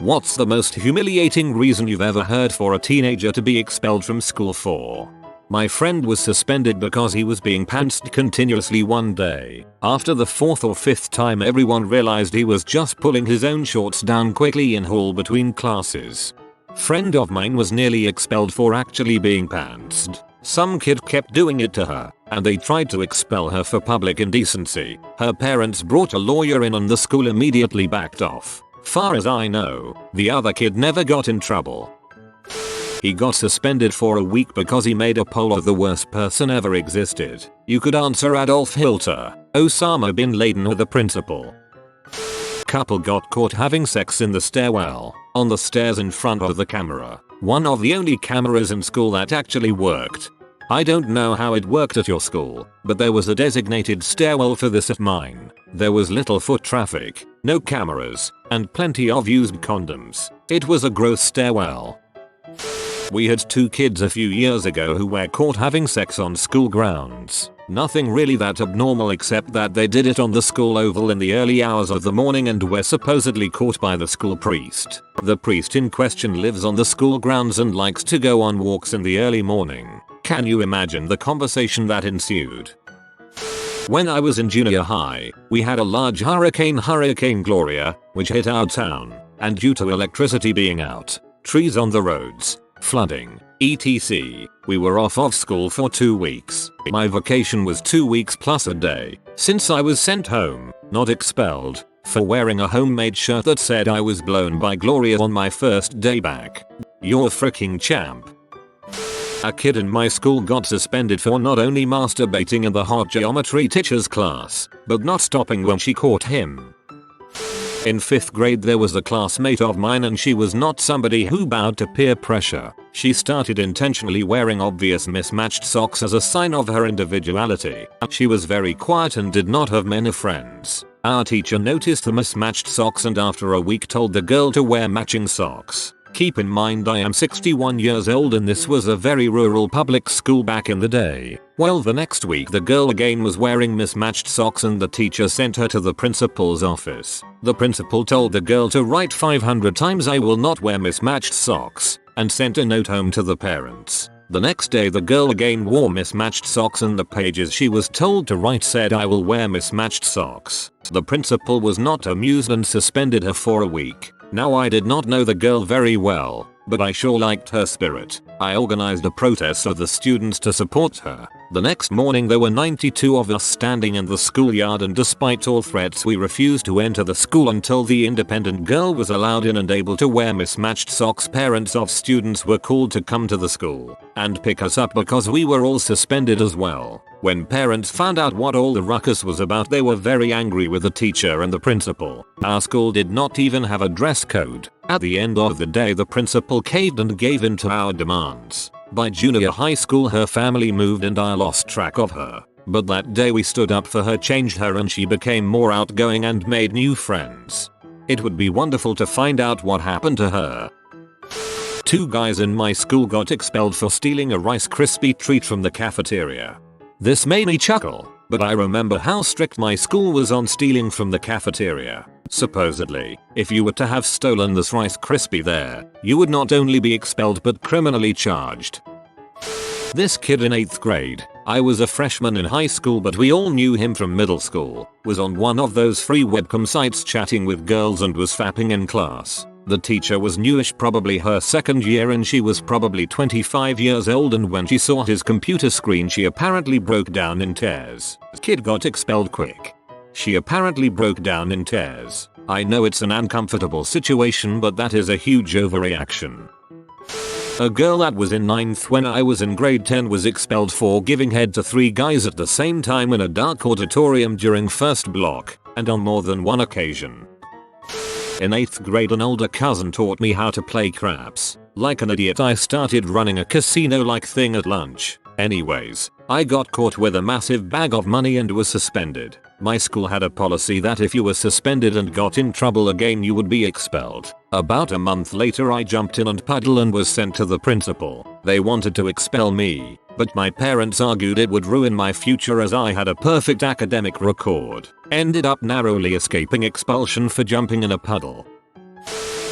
What's the most humiliating reason you've ever heard for a teenager to be expelled from school for? My friend was suspended because he was being pantsed continuously one day. After the 4th or 5th time everyone realized he was just pulling his own shorts down quickly in hall between classes. Friend of mine was nearly expelled for actually being pantsed. Some kid kept doing it to her, and they tried to expel her for public indecency. Her parents brought a lawyer in and the school immediately backed off. Far as I know, the other kid never got in trouble. He got suspended for a week because he made a poll of the worst person ever existed. You could answer Adolf Hitler, Osama bin Laden or the principal. Couple got caught having sex in the stairwell, on the stairs in front of the camera. One of the only cameras in school that actually worked. I don't know how it worked at your school, but there was a designated stairwell for this at mine. There was little foot traffic, no cameras, and plenty of used condoms. It was a gross stairwell. We had 2 kids a few years ago who were caught having sex on school grounds. Nothing really that abnormal except that they did it on the school oval in the early hours of the morning and were supposedly caught by the school priest. The priest in question lives on the school grounds and likes to go on walks in the early morning. Can you imagine the conversation that ensued? When I was in junior high, we had a large Hurricane Gloria, which hit our town, and due to electricity being out, trees on the roads, flooding, etc., we were off of school for 2 weeks. My vacation was 2 weeks plus a day, since I was sent home, not expelled, for wearing a homemade shirt that said I was blown by Gloria on my first day back. You're a freaking champ. A kid in my school got suspended for not only masturbating in the hot geometry teacher's class, but not stopping when she caught him. In 5th grade there was a classmate of mine and she was not somebody who bowed to peer pressure. She started intentionally wearing obvious mismatched socks as a sign of her individuality. She was very quiet and did not have many friends. Our teacher noticed the mismatched socks and after a week told the girl to wear matching socks. Keep in mind I am 61 years old and this was a very rural public school back in the day. Well, the next week the girl again was wearing mismatched socks and the teacher sent her to the principal's office. The principal told the girl to write 500 times I will not wear mismatched socks, and sent a note home to the parents. The next day the girl again wore mismatched socks and the pages she was told to write said I will wear mismatched socks. The principal was not amused and suspended her for a week. Now I did not know the girl very well, but I sure liked her spirit. I organized a protest of the students to support her. The next morning there were 92 of us standing in the schoolyard and despite all threats we refused to enter the school until the independent girl was allowed in and able to wear mismatched socks. Parents of students were called to come to the school and pick us up because we were all suspended as well. When parents found out what all the ruckus was about they were very angry with the teacher and the principal. Our school did not even have a dress code. At the end of the day the principal caved and gave in to our demands. By junior high school her family moved and I lost track of her. But that day we stood up for her, changed her and she became more outgoing and made new friends. It would be wonderful to find out what happened to her. 2 guys in my school got expelled for stealing a Rice Krispie treat from the cafeteria. This made me chuckle, but I remember how strict my school was on stealing from the cafeteria. Supposedly, if you were to have stolen this Rice Krispie there, you would not only be expelled but criminally charged. This kid in 8th grade, I was a freshman in high school but we all knew him from middle school, was on one of those free webcam sites chatting with girls and was fapping in class. The teacher was newish, probably her 2nd year, and she was probably 25 years old, and when she saw his computer screen she apparently broke down in tears. Kid got expelled quick. She apparently broke down in tears. I know it's an uncomfortable situation but that is a huge overreaction. A girl that was in 9th when I was in grade 10 was expelled for giving head to 3 guys at the same time in a dark auditorium during first block, and on more than one occasion. In 8th grade an older cousin taught me how to play craps. Like an idiot I started running a casino-like thing at lunch. Anyways, I got caught with a massive bag of money and was suspended. My school had a policy that if you were suspended and got in trouble again you would be expelled. About a month later I jumped in and puddled and was sent to the principal. They wanted to expel me, but my parents argued it would ruin my future as I had a perfect academic record. Ended up narrowly escaping expulsion for jumping in a puddle.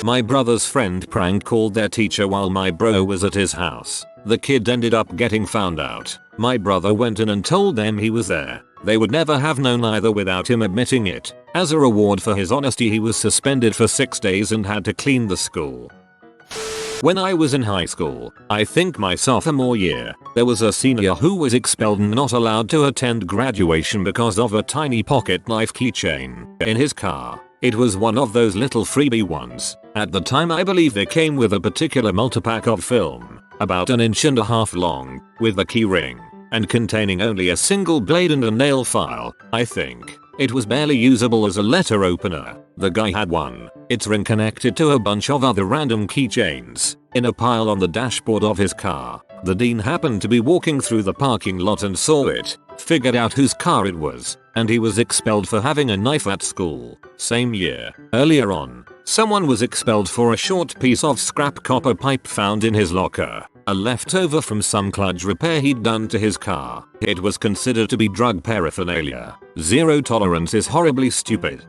My brother's friend prank called their teacher while my bro was at his house. The kid ended up getting found out. My brother went in and told them he was there. They would never have known either without him admitting it. As a reward for his honesty, he was suspended for 6 days and had to clean the school. When I was in high school, I think my sophomore year, there was a senior who was expelled and not allowed to attend graduation because of a tiny pocket knife keychain in his car. It was one of those little freebie ones. At the time I believe they came with a particular multipack of film, about 1.5 inches long, with a key ring, and containing only a single blade and a nail file, I think. It was barely usable as a letter opener. The guy had one. Its ring connected to a bunch of other random keychains in a pile on the dashboard of his car. The dean happened to be walking through the parking lot and saw it, figured out whose car it was, and he was expelled for having a knife at school. Same year. Earlier on, someone was expelled for a short piece of scrap copper pipe found in his locker, a leftover from some clutch repair he'd done to his car. It was considered to be drug paraphernalia. Zero tolerance is horribly stupid.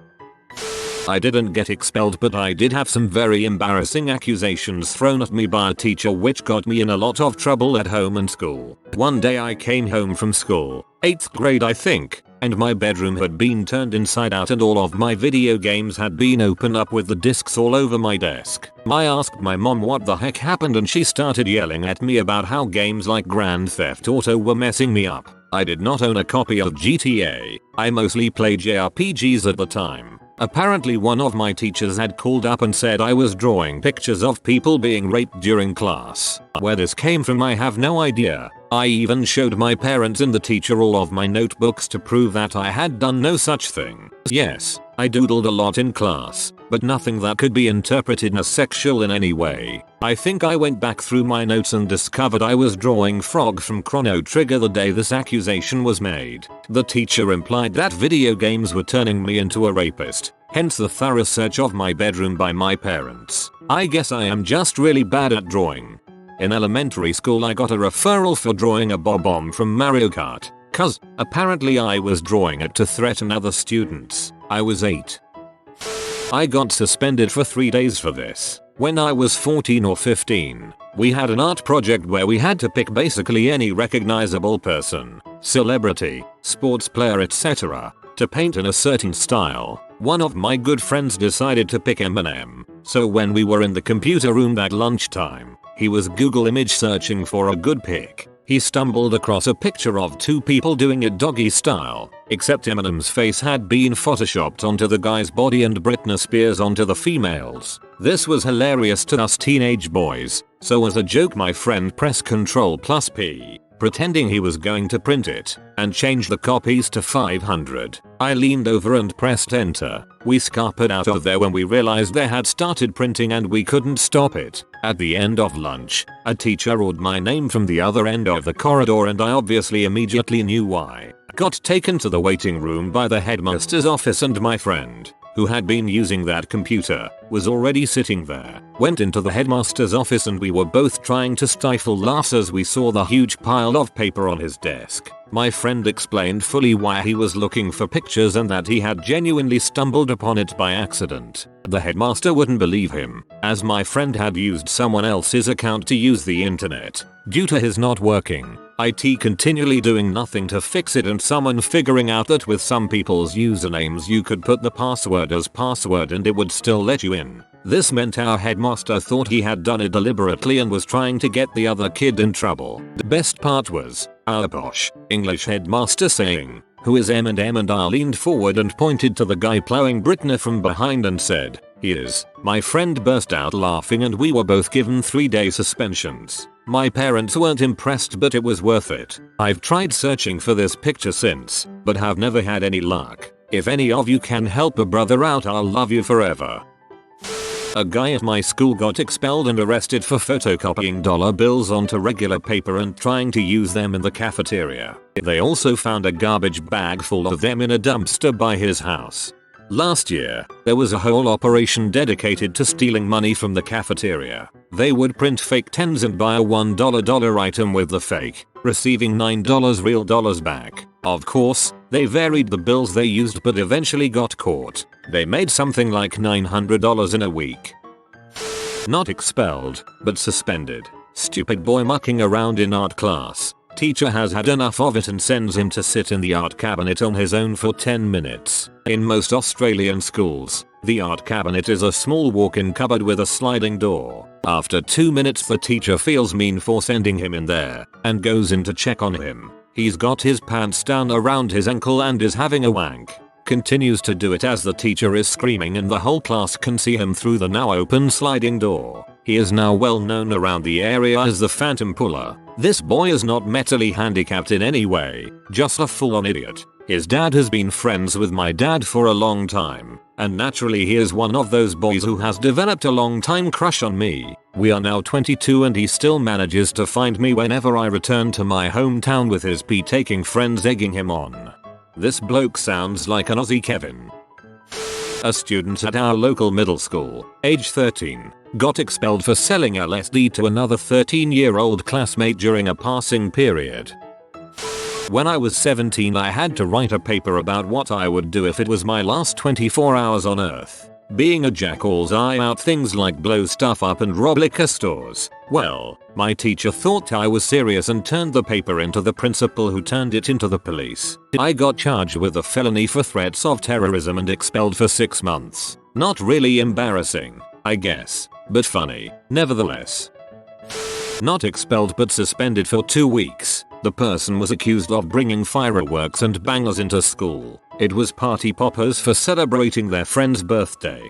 I didn't get expelled, but I did have some very embarrassing accusations thrown at me by a teacher, which got me in a lot of trouble at home and school. One day I came home from school, 8th grade I think, and my bedroom had been turned inside out and all of my video games had been opened up with the discs all over my desk. I asked my mom what the heck happened and she started yelling at me about how games like Grand Theft Auto were messing me up. I did not own a copy of GTA. I mostly played JRPGs at the time. Apparently one of my teachers had called up and said I was drawing pictures of people being raped during class. Where this came from I have no idea. I even showed my parents and the teacher all of my notebooks to prove that I had done no such thing. Yes, I doodled a lot in class, but nothing that could be interpreted as sexual in any way. I think I went back through my notes and discovered I was drawing Frog from Chrono Trigger the day this accusation was made. The teacher implied that video games were turning me into a rapist, hence the thorough search of my bedroom by my parents. I guess I am just really bad at drawing. In elementary school I got a referral for drawing a bob-omb from Mario Kart, cause apparently I was drawing it to threaten other students. I was 8. I got suspended for 3 days for this. When I was 14 or 15, we had an art project where we had to pick basically any recognizable person, celebrity, sports player, etc., to paint in a certain style. One of my good friends decided to pick Eminem, so when we were in the computer room at lunchtime, he was Google image searching for a good pic. He stumbled across a picture of 2 people doing it doggy style, except Eminem's face had been photoshopped onto the guy's body and Britney Spears onto the female's. This was hilarious to us teenage boys, so as a joke my friend pressed Ctrl+P, pretending he was going to print it, and change the copies to 500. I leaned over and pressed enter. We scampered out of there when we realized they had started printing and we couldn't stop it. At the end of lunch, a teacher roared my name from the other end of the corridor and I obviously immediately knew why. Got taken to the waiting room by the headmaster's office and my friend, who had been using that computer, was already sitting there. Went into the headmaster's office and we were both trying to stifle laughs as we saw the huge pile of paper on his desk. My friend explained fully why he was looking for pictures and that he had genuinely stumbled upon it by accident. The headmaster wouldn't believe him, as my friend had used someone else's account to use the internet. Due to his not working, IT continually doing nothing to fix it and someone figuring out that with some people's usernames you could put the password as password and it would still let you in. This meant our headmaster thought he had done it deliberately and was trying to get the other kid in trouble. The best part was our posh English headmaster saying, "Who is M&M?" and I leaned forward and pointed to the guy plowing Britney from behind and said, "He is." My friend burst out laughing and we were both given 3-day suspensions. My parents weren't impressed, but it was worth it. I've tried searching for this picture since, but have never had any luck. If any of you can help a brother out, I'll love you forever. A guy at my school got expelled and arrested for photocopying dollar bills onto regular paper and trying to use them in the cafeteria. They also found a garbage bag full of them in a dumpster by his house. Last year, there was a whole operation dedicated to stealing money from the cafeteria. They would print fake tens and buy a $1 item with the fake, receiving $9 real dollars back. Of course, they varied the bills they used but eventually got caught. They made something like $900 in a week. Not expelled, but suspended. Stupid boy mucking around in art class. Teacher has had enough of it and sends him to sit in the art cabinet on his own for 10 minutes. In most Australian schools, the art cabinet is a small walk-in cupboard with a sliding door. After 2 minutes the teacher feels mean for sending him in there, and goes in to check on him. He's got his pants down around his ankle and is having a wank. Continues to do it as the teacher is screaming and the whole class can see him through the now open sliding door. He is now well known around the area as the Phantom Puller. This boy is not mentally handicapped in any way, just a full-on idiot. His dad has been friends with my dad for a long time, and naturally he is one of those boys who has developed a long-time crush on me. We are now 22 and he still manages to find me whenever I return to my hometown with his pee-taking friends egging him on. This bloke sounds like an Aussie Kevin. A student at our local middle school, age 13, got expelled for selling LSD to another 13-year-old classmate during a passing period. When I was 17 I had to write a paper about what I would do if it was my last 24 hours on earth. Being a jackal's eye out things like blow stuff up and rob liquor stores. Well, my teacher thought I was serious and turned the paper into the principal who turned it into the police. I got charged with a felony for threats of terrorism and expelled for 6 months. Not really embarrassing, I guess, but funny, nevertheless. Not expelled but suspended for 2 weeks. The person was accused of bringing fireworks and bangers into school. It was party poppers for celebrating their friend's birthday.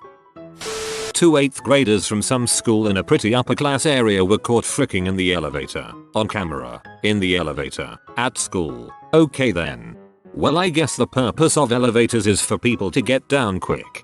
2 8th graders from some school in a pretty upper class area were caught fricking in the elevator. On camera. In the elevator. At school. Okay then. Well, I guess the purpose of elevators is for people to get down quick.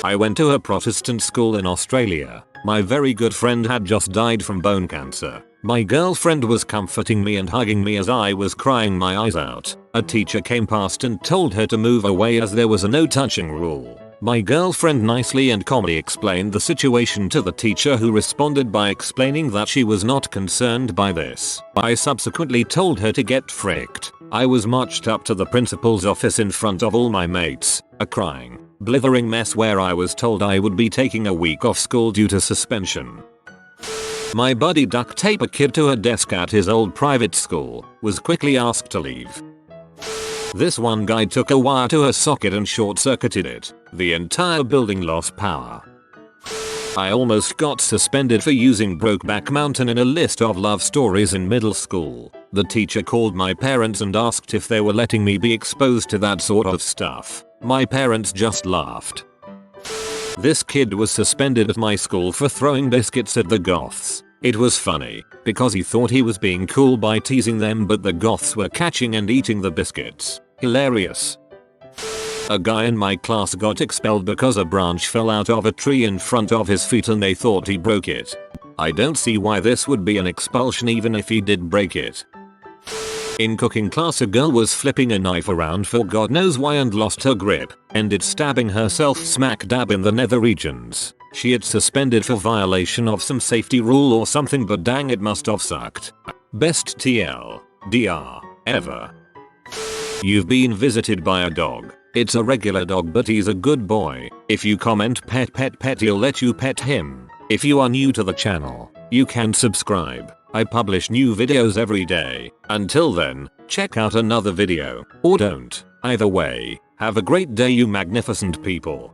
I went to a Protestant school in Australia. My very good friend had just died from bone cancer. My girlfriend was comforting me and hugging me as I was crying my eyes out. A teacher came past and told her to move away as there was a no touching rule. My girlfriend nicely and calmly explained the situation to the teacher, who responded by explaining that she was not concerned by this. I subsequently told her to get fricked. I was marched up to the principal's office in front of all my mates. A crying, blithering mess where I was told I would be taking a week off school due to suspension. My buddy duct taped a kid to a desk at his old private school, was quickly asked to leave. This one guy took a wire to a socket and short-circuited it. The entire building lost power. I almost got suspended for using Brokeback Mountain in a list of love stories in middle school. The teacher called my parents and asked if they were letting me be exposed to that sort of stuff. My parents just laughed. This kid was suspended at my school for throwing biscuits at the goths. It was funny, because he thought he was being cool by teasing them, but the goths were catching and eating the biscuits. Hilarious. A guy in my class got expelled because a branch fell out of a tree in front of his feet and they thought he broke it. I don't see why this would be an expulsion even if he did break it. In cooking class, a girl was flipping a knife around for God knows why and lost her grip, ended stabbing herself smack dab in the nether regions. She had suspended for violation of some safety rule or something, but dang, it must have sucked. Best TLDR ever. You've been visited by a dog. It's a regular dog but he's a good boy. If you comment pet pet pet, he'll let you pet him. If you are new to the channel, you can subscribe. I publish new videos every day. Until then, check out another video. Or don't. Either way, have a great day you magnificent people.